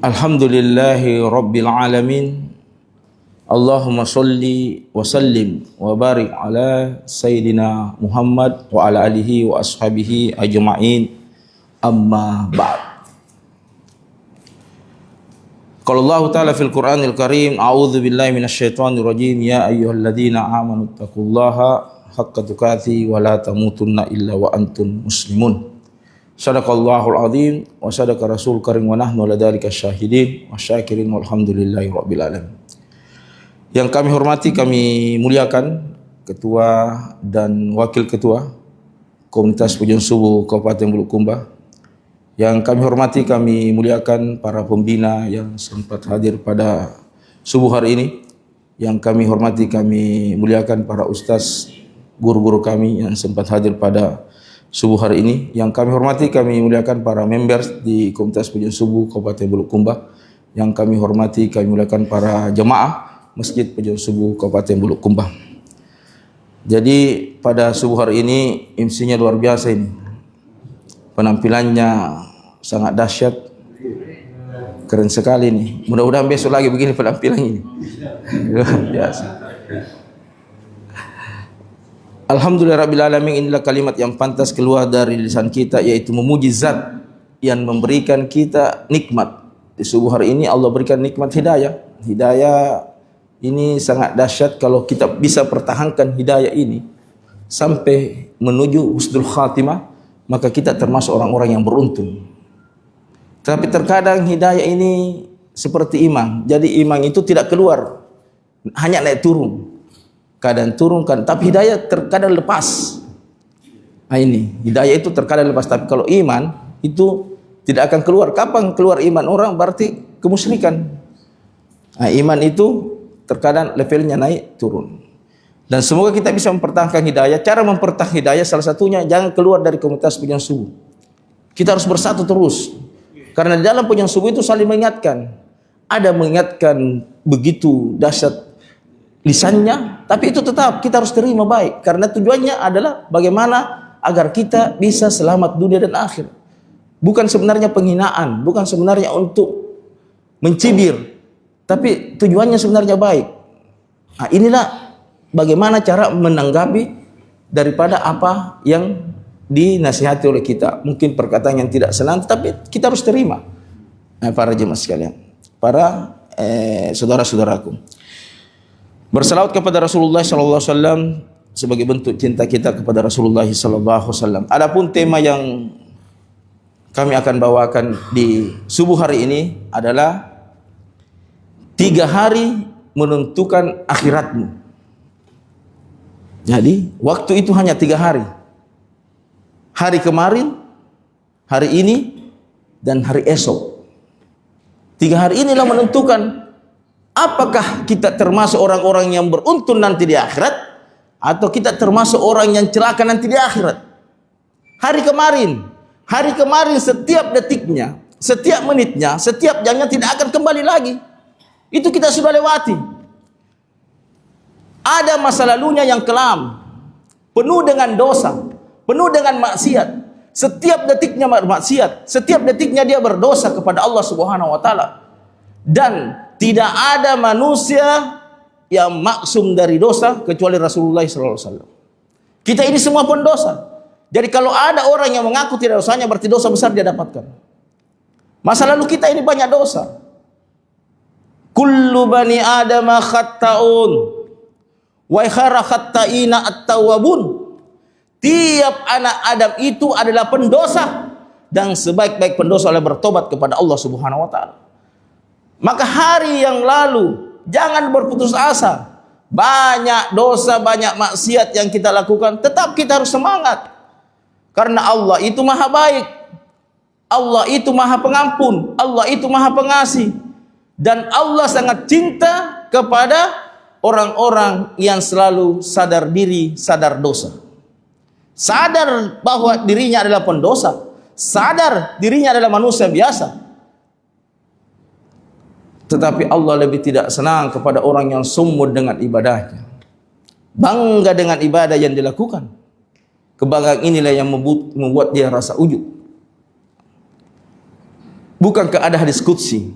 Alhamdulillahi Rabbil Alamin. Allahumma salli wa sallim wa barik ala Sayyidina Muhammad wa ala alihi wa ashabihi ajma'in. Amma ba'd. Qala Allah Ta'ala fil Qur'anil Karim, a'udzu billahi minasyaitonir rajim, ya ayyuhalladzina amanu taqullaha haqqa tuqatih wa la tamutunna illa wa antum muslimun. Sadaqallahul azim wa sadaqa rasul karim wa nahnu ladzalika syahidin wa syakirin walhamdulillahi rabbil alamin. Yang kami hormati, kami muliakan ketua dan wakil ketua Komunitas Pujian Subuh Kabupaten Bulukumba. Yang kami hormati, kami muliakan para pembina yang sempat hadir pada subuh hari ini. Yang kami hormati, kami muliakan para ustaz, guru-guru kami yang sempat hadir pada subuh hari ini. Yang kami hormati, kami muliakan para members di Komunitas Pujian Subuh Kabupaten Bulukumba. Yang kami hormati, kami muliakan para jemaah Masjid Pujian Subuh Kabupaten Bulukumba. Jadi pada subuh hari ini MC-nya luar biasa ini. Penampilannya sangat dahsyat, keren sekali nih. Mudah-mudahan besok lagi begini penampilan ini. Luar biasa. Alhamdulillah Rabbil Alamin, inilah kalimat yang pantas keluar dari lisan kita, yaitu memuji zat yang memberikan kita nikmat. Di subuh hari ini Allah berikan nikmat hidayah. Hidayah ini sangat dahsyat. Kalau kita bisa pertahankan hidayah ini sampai menuju husnul khatimah, maka kita termasuk orang-orang yang beruntung. Tapi terkadang hidayah ini seperti iman. Jadi iman itu tidak keluar, hanya naik turun. Kadang turun, tapi hidayah terkadang lepas. Nah ini, hidayah itu terkadang lepas. Tapi kalau iman itu tidak akan keluar. Kapan keluar iman orang? Berarti kemusyrikan. Nah, iman itu terkadang levelnya naik turun. Dan semoga kita bisa mempertahankan hidayah. Cara mempertahankan hidayah salah satunya jangan keluar dari Komunitas Pujian Subuh. Kita harus bersatu terus. Karena di dalam Pujian Subuh itu saling mengingatkan. Ada mengingatkan begitu dahsyat lisannya, tapi itu tetap kita harus terima baik. Karena tujuannya adalah bagaimana agar kita bisa selamat dunia dan akhir. Bukan sebenarnya penghinaan, bukan sebenarnya untuk mencibir, tapi tujuannya sebenarnya baik. Nah, inilah bagaimana cara menanggapi daripada apa yang dinasihati oleh kita. Mungkin perkataan yang tidak senang, tapi kita harus terima. Nah, para jemaah sekalian, para saudara-saudaraku, bersalawat kepada Rasulullah SAW sebagai bentuk cinta kita kepada Rasulullah SAW. Adapun tema yang kami akan bawakan di subuh hari ini adalah 3 hari menentukan akhiratmu. Jadi waktu itu hanya 3 hari. Hari kemarin, hari ini, dan hari esok. 3 hari inilah menentukan apakah kita termasuk orang-orang yang beruntung nanti di akhirat, atau kita termasuk orang yang celaka nanti di akhirat. Hari kemarin setiap detiknya, setiap menitnya, setiap jamnya tidak akan kembali lagi. Itu kita sudah lewati. Ada masa lalunya yang kelam, penuh dengan dosa, penuh dengan maksiat. Setiap detiknya maksiat, setiap detiknya dia berdosa kepada Allah Subhanahu wa taala. Dan tidak ada manusia yang maksum dari dosa kecuali Rasulullah SAW. Kita ini semua pendosa. Jadi kalau ada orang yang mengaku tidak dosanya, berarti dosa besar dia dapatkan. Masa lalu kita ini banyak dosa. Kullu bani adama khatta'un wa khairu khatta'ina at-tawwabun. Tiap anak Adam itu adalah pendosa, dan sebaik-baik pendosa adalah bertobat kepada Allah Subhanahu wa taala. Maka hari yang lalu jangan berputus asa. Banyak dosa, banyak maksiat yang kita lakukan, tetap kita harus semangat. Karena Allah itu maha baik, Allah itu maha pengampun, Allah itu maha pengasih. Dan Allah sangat cinta kepada orang-orang yang selalu sadar diri, sadar dosa. Sadar bahwa dirinya adalah pendosa, sadar dirinya adalah manusia biasa. Tetapi Allah lebih tidak senang kepada orang yang sumud dengan ibadahnya, bangga dengan ibadah yang dilakukan. Kebanggaan inilah yang membuat dia rasa ujub. Bukankah ada hadis qudsi?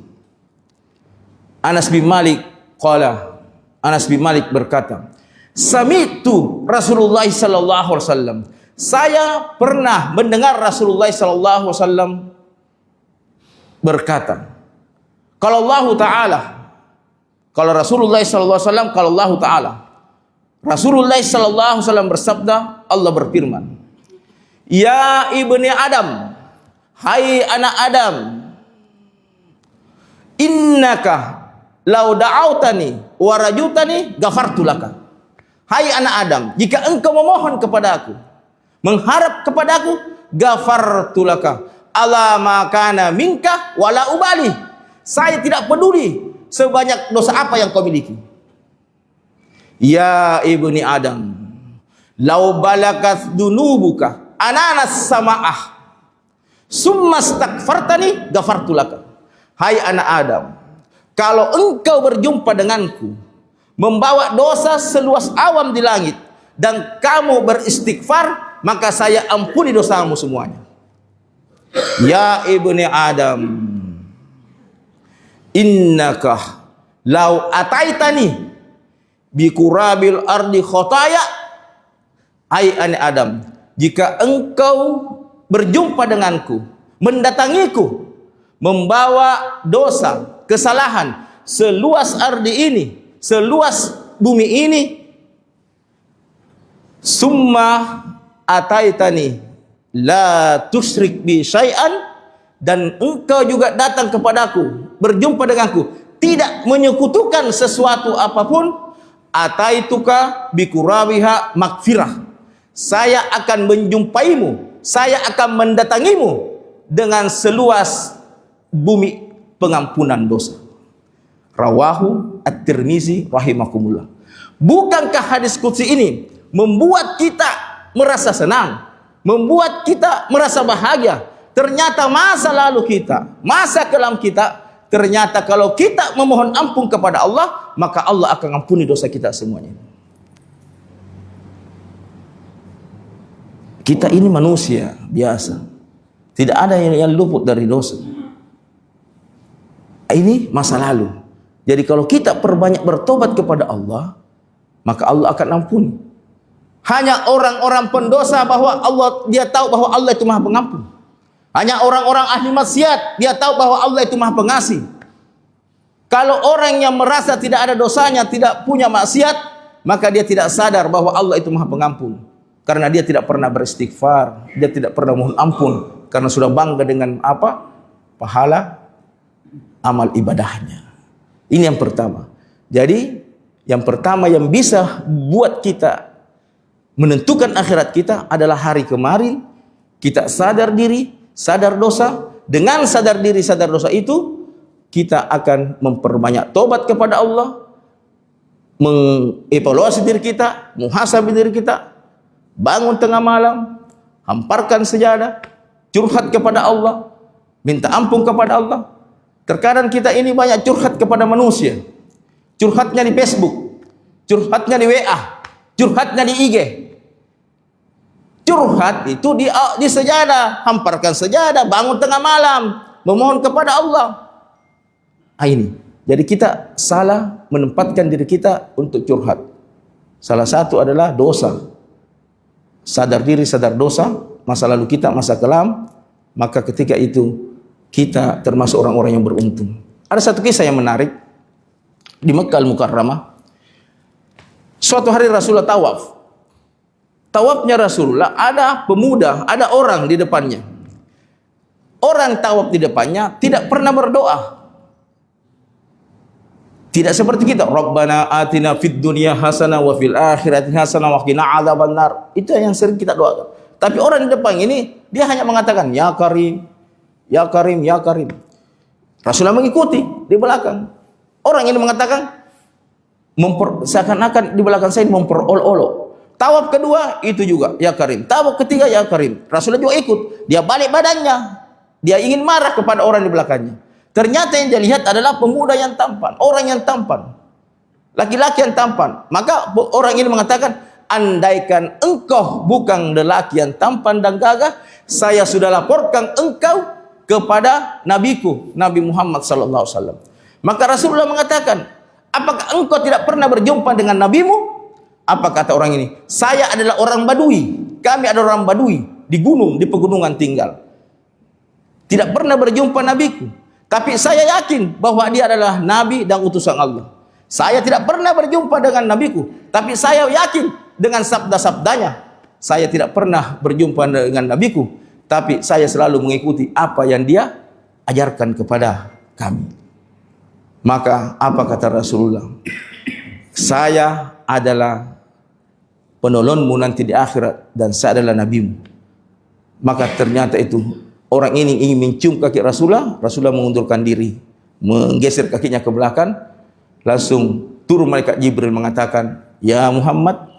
Anas bin Malik qala, Anas bin Malik berkata, sami'tu Rasulullah sallallahu alaihi wasallam. Saya pernah mendengar Rasulullah sallallahu alaihi wasallam berkata, kalau Allah Ta'ala, kalau Rasulullah sallallahu alaihi wasallam, kalau Allah Ta'ala, Rasulullah sallallahu alaihi wasallam bersabda, Allah berfirman, ya ibni Adam, hai anak Adam, innaka lau da'autani wa rajutani ghafartu laka. Hai anak Adam, jika engkau memohon kepada aku, mengharap kepada aku, ghafartu laka ala ma kana minka wala ubali. Saya tidak peduli sebanyak dosa apa yang kau miliki. Ya ibni Adam, lau balagat dunubuka ananas sama'ah summa astaghfartani ghafartu laka. Hai anak Adam, kalau engkau berjumpa denganku membawa dosa seluas awan di langit dan kamu beristighfar, maka saya ampuni dosamu semuanya. Ya ibni Adam, innaka lau ataitani bikurabil ardi khotaya. Hai anak Adam, jika engkau berjumpa denganku, mendatangiku, membawa dosa, kesalahan seluas ardi ini, seluas bumi ini, summa ataitani la tusyrik bi syai'an, dan engkau juga datang kepadaku, berjumpa denganku, tidak menyekutukan sesuatu apapun, ataituka bikurabiha makfirah. Saya akan menjumpaimu, saya akan mendatangimu dengan seluas bumi pengampunan dosa. Rawahu At-Tirmizi rahimakumullah. Bukankah hadis qudsi ini membuat kita merasa senang, membuat kita merasa bahagia? Ternyata masa lalu kita, masa kelam kita, ternyata kalau kita memohon ampun kepada Allah, maka Allah akan ampuni dosa kita semuanya. Kita ini manusia biasa, tidak ada yang luput dari dosa. Ini masa lalu. Jadi kalau kita perbanyak bertobat kepada Allah, maka Allah akan ampuni. Hanya orang-orang pendosa bahwa dia tahu bahwa Allah itu Maha Pengampun. Hanya orang-orang ahli maksiat dia tahu bahwa Allah itu Maha Pengasih. Kalau orang yang merasa tidak ada dosanya, tidak punya maksiat, maka dia tidak sadar bahwa Allah itu Maha Pengampun. Karena dia tidak pernah beristighfar, dia tidak pernah mohon ampun, karena sudah bangga dengan apa? Pahala amal ibadahnya. Ini yang pertama. Jadi yang pertama yang bisa buat kita menentukan akhirat kita adalah hari kemarin kita sadar diri, sadar dosa. Dengan sadar diri, sadar dosa itu kita akan memperbanyak tobat kepada Allah, mengevaluasi diri kita, muhasabah diri kita, bangun tengah malam, hamparkan sejadah, curhat kepada Allah, minta ampun kepada Allah. Terkadang kita ini banyak curhat kepada manusia. Curhatnya di Facebook, curhatnya di WA, curhatnya di IG. Curhat itu di sejadah, hamparkan sejadah, bangun tengah malam, memohon kepada Allah. Ini. Jadi kita salah menempatkan diri kita untuk curhat. Salah satu adalah dosa. Sadar diri, sadar dosa, masa lalu kita, masa kelam, maka ketika itu kita termasuk orang-orang yang beruntung. Ada satu kisah yang menarik di Mekkah Al-Mukarramah. Suatu hari Rasulullah tawaf. Tawafnya Rasulullah, ada pemuda, ada orang di depannya. Orang tawaf di depannya tidak pernah berdoa. Tidak seperti kita, Rabbana atina fid dunya hasanah wa fil akhirati hasanah wa qina adzabannar. Itu yang sering kita doakan. Tapi orang di depan ini dia hanya mengatakan ya Karim, ya Karim, ya Karim. Rasulullah mengikuti di belakang. Orang ini mengatakan seakan-akan di belakang saya memperolok-olok. Tawaf kedua itu juga ya Karim. Tawaf ketiga ya Karim. Rasulullah juga ikut. Dia balik badannya. Dia ingin marah kepada orang di belakangnya. Ternyata yang dia lihat adalah pemuda yang tampan, orang yang tampan, laki-laki yang tampan. Maka orang ini mengatakan, andaikan engkau bukan lelaki yang tampan dan gagah, saya sudah laporkan engkau kepada nabiku, Nabi Muhammad sallallahu alaihi wasallam. Maka Rasulullah mengatakan, apakah engkau tidak pernah berjumpa dengan nabimu? Apa kata orang ini? Saya adalah orang Badui. Kami adalah orang Badui, di gunung, di pegunungan tinggal. Tidak pernah berjumpa nabiku, tapi saya yakin bahwa dia adalah nabi dan utusan Allah. Saya tidak pernah berjumpa dengan nabiku, tapi saya yakin dengan sabda-sabdanya. Saya tidak pernah berjumpa dengan nabiku, tapi saya selalu mengikuti apa yang dia ajarkan kepada kami. Maka apa kata Rasulullah? Saya adalah penolongmu nanti di akhirat dan saya adalah nabimu. Maka ternyata itu orang ini ingin mencium kaki Rasulullah. Rasulullah mengundurkan diri, menggeser kakinya ke belakang. Langsung turun malaikat Jibril mengatakan, ya Muhammad,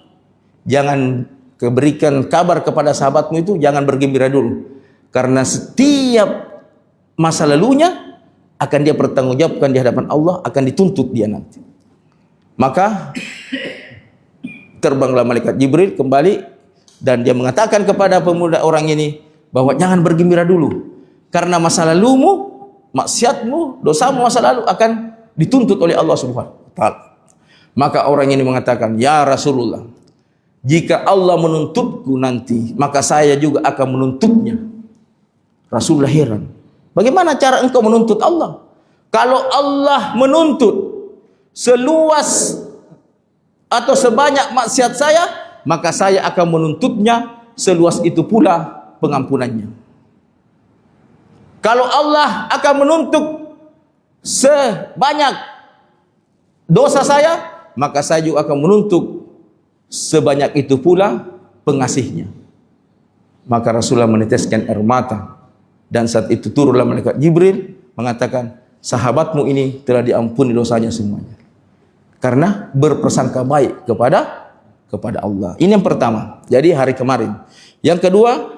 jangan berikan kabar kepada sahabatmu itu, jangan bergembira dulu, karena setiap masa lalunya akan dia pertanggungjawabkan di hadapan Allah, akan dituntut dia nanti. Maka terbanglah malaikat Jibril kembali dan dia mengatakan kepada pemuda orang ini bahwa jangan bergembira dulu, karena masa lalumu, maksiatmu, dosamu masa lalu akan dituntut oleh Allah Subhanahu wa taala. Maka orang ini mengatakan, ya Rasulullah, jika Allah menuntutku nanti, maka saya juga akan menuntutnya. Rasulullah heran, bagaimana cara engkau menuntut Allah? Kalau Allah menuntut seluas atau sebanyak maksiat saya, maka saya akan menuntutnya seluas itu pula pengampunannya. Kalau Allah akan menuntut sebanyak dosa saya, maka saya juga akan menuntut sebanyak itu pula pengasihnya. Maka Rasulullah meneteskan air mata, dan saat itu turunlah malaikat Jibril mengatakan, sahabatmu ini telah diampuni dosanya semuanya, karena berprasangka baik kepada Allah. Ini yang pertama. Jadi hari kemarin. Yang kedua,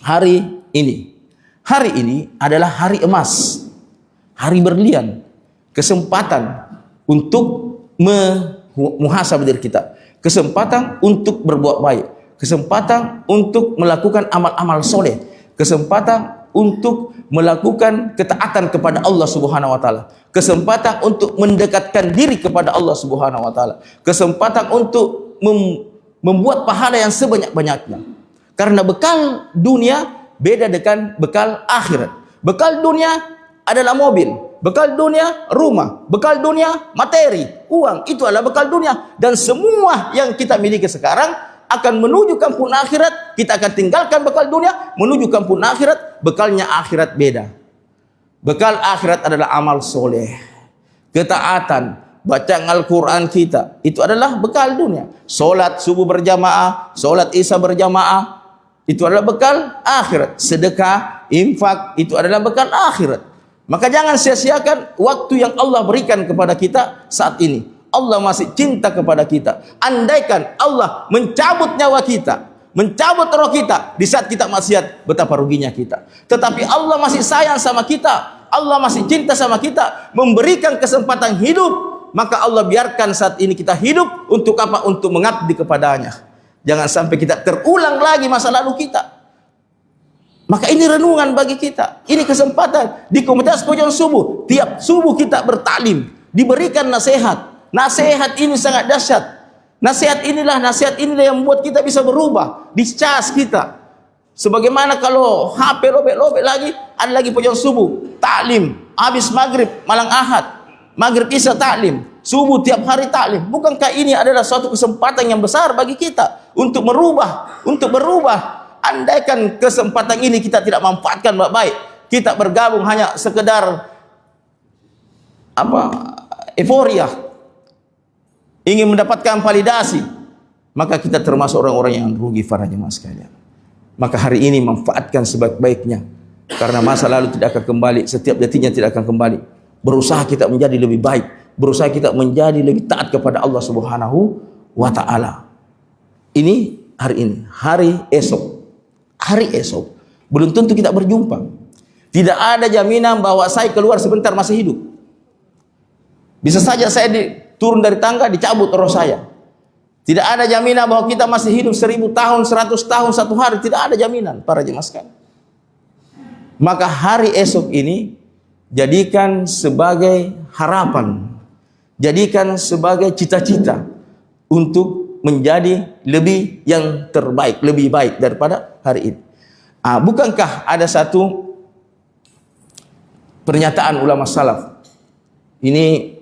hari ini. Hari ini adalah hari emas, hari berlian, kesempatan untuk muhasabah diri kita, kesempatan untuk berbuat baik, kesempatan untuk melakukan amal-amal soleh, kesempatan untuk melakukan ketaatan kepada Allah Subhanahu wa taala, kesempatan untuk mendekatkan diri kepada Allah Subhanahu wa taala, kesempatan untuk membuat pahala yang sebanyak-banyaknya. Karena bekal dunia beda dengan bekal akhirat. Bekal dunia adalah mobil, bekal dunia rumah, bekal dunia materi, uang, itu adalah bekal dunia. Dan semua yang kita miliki sekarang akan menuju kampung akhirat. Kita akan tinggalkan bekal dunia, menuju kampung akhirat. Bekalnya akhirat beda. Bekal akhirat adalah amal soleh, ketaatan, bacaan Al-Quran kita. Itu adalah bekal dunia. Solat subuh berjamaah, solat isya berjamaah, itu adalah bekal akhirat. Sedekah, infak, itu adalah bekal akhirat. Maka jangan sia-siakan waktu yang Allah berikan kepada kita saat ini. Allah masih cinta kepada kita. Andaikan Allah mencabut nyawa kita, mencabut roh kita di saat kita maksiat, betapa ruginya kita. Tetapi Allah masih sayang sama kita, Allah masih cinta sama kita, memberikan kesempatan hidup. Maka Allah biarkan saat ini kita hidup untuk apa? Untuk mengabdi kepadanya. Jangan sampai kita terulang lagi masa lalu kita. Maka ini renungan bagi kita. Ini kesempatan di komunitas Pojok Subuh. Tiap subuh kita bertaklim, diberikan nasihat. Nasihat ini sangat dahsyat. Nasihat inilah yang membuat kita bisa berubah. Dicas kita. Sebagaimana kalau HP lobek-lobek lagi, ada lagi Pojok Subuh, taklim. Habis maghrib, malam Ahad, maghrib isya taklim, subuh tiap hari taklim. Bukankah ini adalah suatu kesempatan yang besar bagi kita untuk merubah, untuk berubah? Andaikan kesempatan ini kita tidak manfaatkan baik-baik, kita bergabung hanya sekedar euforia, ingin mendapatkan validasi, maka kita termasuk orang-orang yang rugi para jemaah sekalian. Maka hari ini manfaatkan sebaik-baiknya, karena masa lalu tidak akan kembali, setiap detiknya tidak akan kembali. Berusaha kita menjadi lebih baik, berusaha kita menjadi lebih taat kepada Allah Subhanahu wa taala. Ini hari ini, hari esok. Hari esok belum tentu kita berjumpa. Tidak ada jaminan bahwa saya keluar sebentar masih hidup. Bisa saja saya turun dari tangga, dicabut roh saya. Tidak ada jaminan bahwa kita masih hidup 1000 tahun, 100 tahun, 1 hari. Tidak ada jaminan para jemaah sekalian. Maka hari esok ini jadikan sebagai harapan, jadikan sebagai cita-cita untuk menjadi lebih yang terbaik, lebih baik daripada hari ini. Bukankah ada satu pernyataan ulama salaf? Ini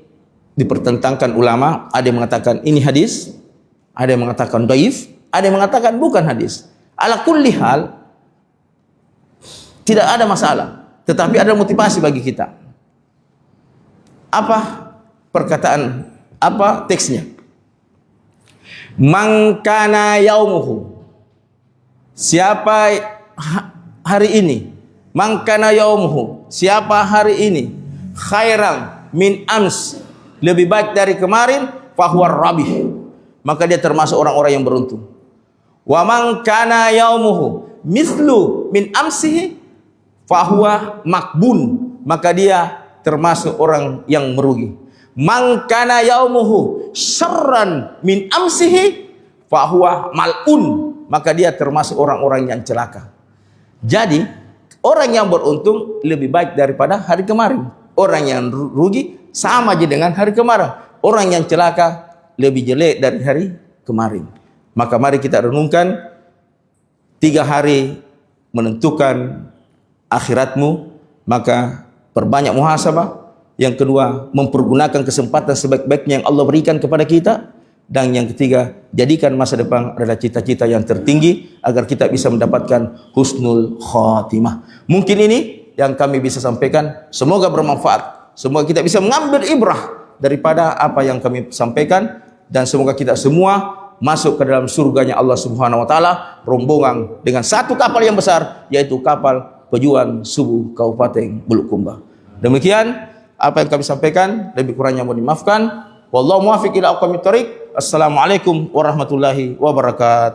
dipertentangkan ulama, ada yang mengatakan ini hadis, ada yang mengatakan dhaif, ada yang mengatakan bukan hadis. Ala kulli hal, tidak ada masalah, tetapi ada motivasi bagi kita. Apa perkataan, apa teksnya? Man kana yaumuhu, siapa hari ini, man kana yaumuhu, siapa hari ini, khairan min ams, lebih baik dari kemarin, fahuwa rabih, maka dia termasuk orang-orang yang beruntung. Wa man kana yaumuhu mislu min amsihi, fahuwa makbun, maka dia termasuk orang yang merugi. Man kana yaumuhu syarran min amsihi, fahuwa mal'un, maka dia termasuk orang-orang yang celaka. Jadi orang yang beruntung lebih baik daripada hari kemarin. Orang yang rugi sama aja dengan hari kemarin. Orang yang celaka lebih jelek dari hari kemarin. Maka mari kita renungkan, 3 hari menentukan akhiratmu, maka perbanyak muhasabah. Yang kedua, mempergunakan kesempatan sebaik-baiknya yang Allah berikan kepada kita. Dan yang ketiga, jadikan masa depan adalah cita-cita yang tertinggi agar kita bisa mendapatkan husnul khatimah. Mungkin ini yang kami bisa sampaikan, semoga bermanfaat. Semoga kita bisa mengambil ibrah daripada apa yang kami sampaikan, dan semoga kita semua masuk ke dalam surganya Allah Subhanahu wa taala rombongan dengan satu kapal yang besar, yaitu kapal Pejuang Subuh Kabupaten Bulukumba. Demikian apa yang kami sampaikan, lebih kurangnya mohon dimaafkan. Wallahu muwaffiq ila aqwamit thoriq. Assalamualaikum warahmatullahi wabarakatuh.